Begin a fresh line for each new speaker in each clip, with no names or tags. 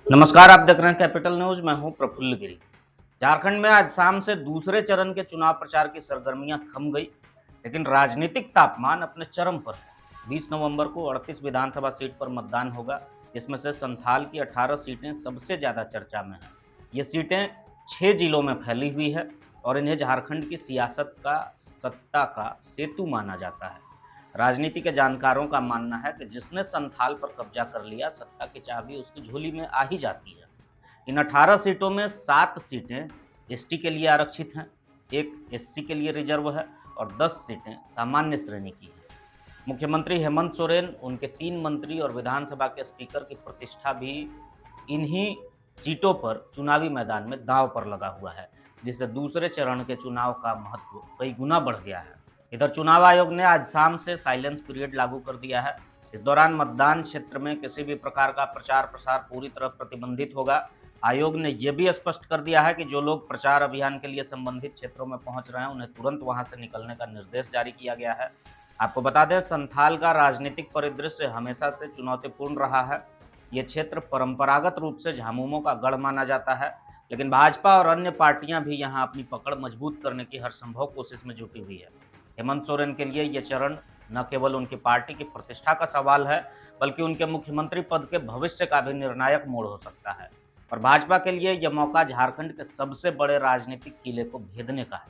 नमस्कार, आप देख रहे हैं कैपिटल न्यूज। मैं हूं प्रफुल्ल गिरी। झारखंड में आज शाम से दूसरे चरण के चुनाव प्रचार की सरगर्मियां थम गई, लेकिन राजनीतिक तापमान अपने चरम पर है। 20 नवंबर को 38 विधानसभा सीट पर मतदान होगा, जिसमें से संथाल की 18 सीटें सबसे ज्यादा चर्चा में हैं। ये सीटें 6 जिलों में फैली हुई है और इन्हें झारखंड की सियासत का सत्ता का सेतु माना जाता है। राजनीति के जानकारों का मानना है कि जिसने संथाल पर कब्जा कर लिया, सत्ता की चाबी उसकी झोली में आ ही जाती है। इन 18 सीटों में 7 सीटें एसटी के लिए आरक्षित हैं, एक एससी के लिए रिजर्व है और 10 सीटें सामान्य श्रेणी की हैं। मुख्यमंत्री हेमंत सोरेन, उनके 3 मंत्री और विधानसभा के स्पीकर की प्रतिष्ठा भी इन्हीं सीटों पर चुनावी मैदान में दांव पर लगा हुआ है, जिससे दूसरे चरण के चुनाव का महत्व कई गुना बढ़ गया है। इधर चुनाव आयोग ने आज शाम से साइलेंस पीरियड लागू कर दिया है। इस दौरान मतदान क्षेत्र में किसी भी प्रकार का प्रचार प्रसार पूरी तरह प्रतिबंधित होगा। आयोग ने यह भी स्पष्ट कर दिया है कि जो लोग प्रचार अभियान के लिए संबंधित क्षेत्रों में पहुंच रहे हैं, उन्हें तुरंत वहां से निकलने का निर्देश जारी किया गया है। आपको बता दें, संथाल का राजनीतिक परिदृश्य हमेशा से चुनौतीपूर्ण रहा है। ये क्षेत्र परंपरागत रूप से झामुमों का गढ़ माना जाता है, लेकिन भाजपा और अन्य पार्टियां भी यहां अपनी पकड़ मजबूत करने की हर संभव कोशिश में जुटी हुई है। हेमंत सोरेन के लिए यह चरण न केवल उनकी पार्टी की प्रतिष्ठा का सवाल है, बल्कि उनके मुख्यमंत्री पद के भविष्य का भी निर्णायक मोड़ हो सकता है। और भाजपा के लिए यह मौका झारखंड के सबसे बड़े राजनीतिक किले को भेदने का है।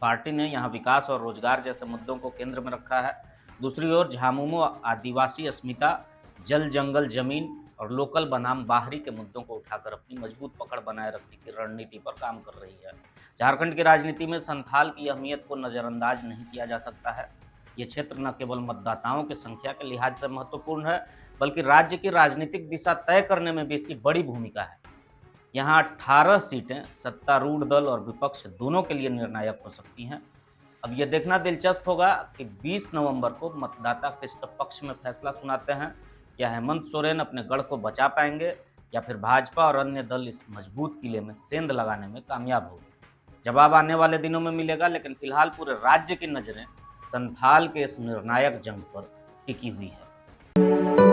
पार्टी ने यहां विकास और रोजगार जैसे मुद्दों को केंद्र में रखा है। दूसरी ओर झामुमो आदिवासी अस्मिता, जल जंगल जमीन और लोकल बनाम बाहरी के मुद्दों को उठाकर अपनी मजबूत पकड़ बनाए रखने की रणनीति पर काम कर रही है। झारखंड की राजनीति में संथाल की अहमियत को नजरअंदाज नहीं किया जा सकता है। ये क्षेत्र न केवल मतदाताओं की संख्या के लिहाज से महत्वपूर्ण है, बल्कि राज्य की राजनीतिक दिशा तय करने में भी इसकी बड़ी भूमिका है। यहाँ 18 सीटें सत्तारूढ़ दल और विपक्ष दोनों के लिए निर्णायक हो सकती हैं। अब यह देखना दिलचस्प होगा कि 20 नवंबर को मतदाता किस पक्ष में फैसला सुनाते हैं। क्या हेमंत सोरेन अपने गढ़ को बचा पाएंगे, या फिर भाजपा और अन्य दल इस मजबूत किले में सेंध लगाने में कामयाब होंगे? जवाब आने वाले दिनों में मिलेगा, लेकिन फिलहाल पूरे राज्य की नजरें संथाल के इस निर्णायक जंग पर टिकी हुई है।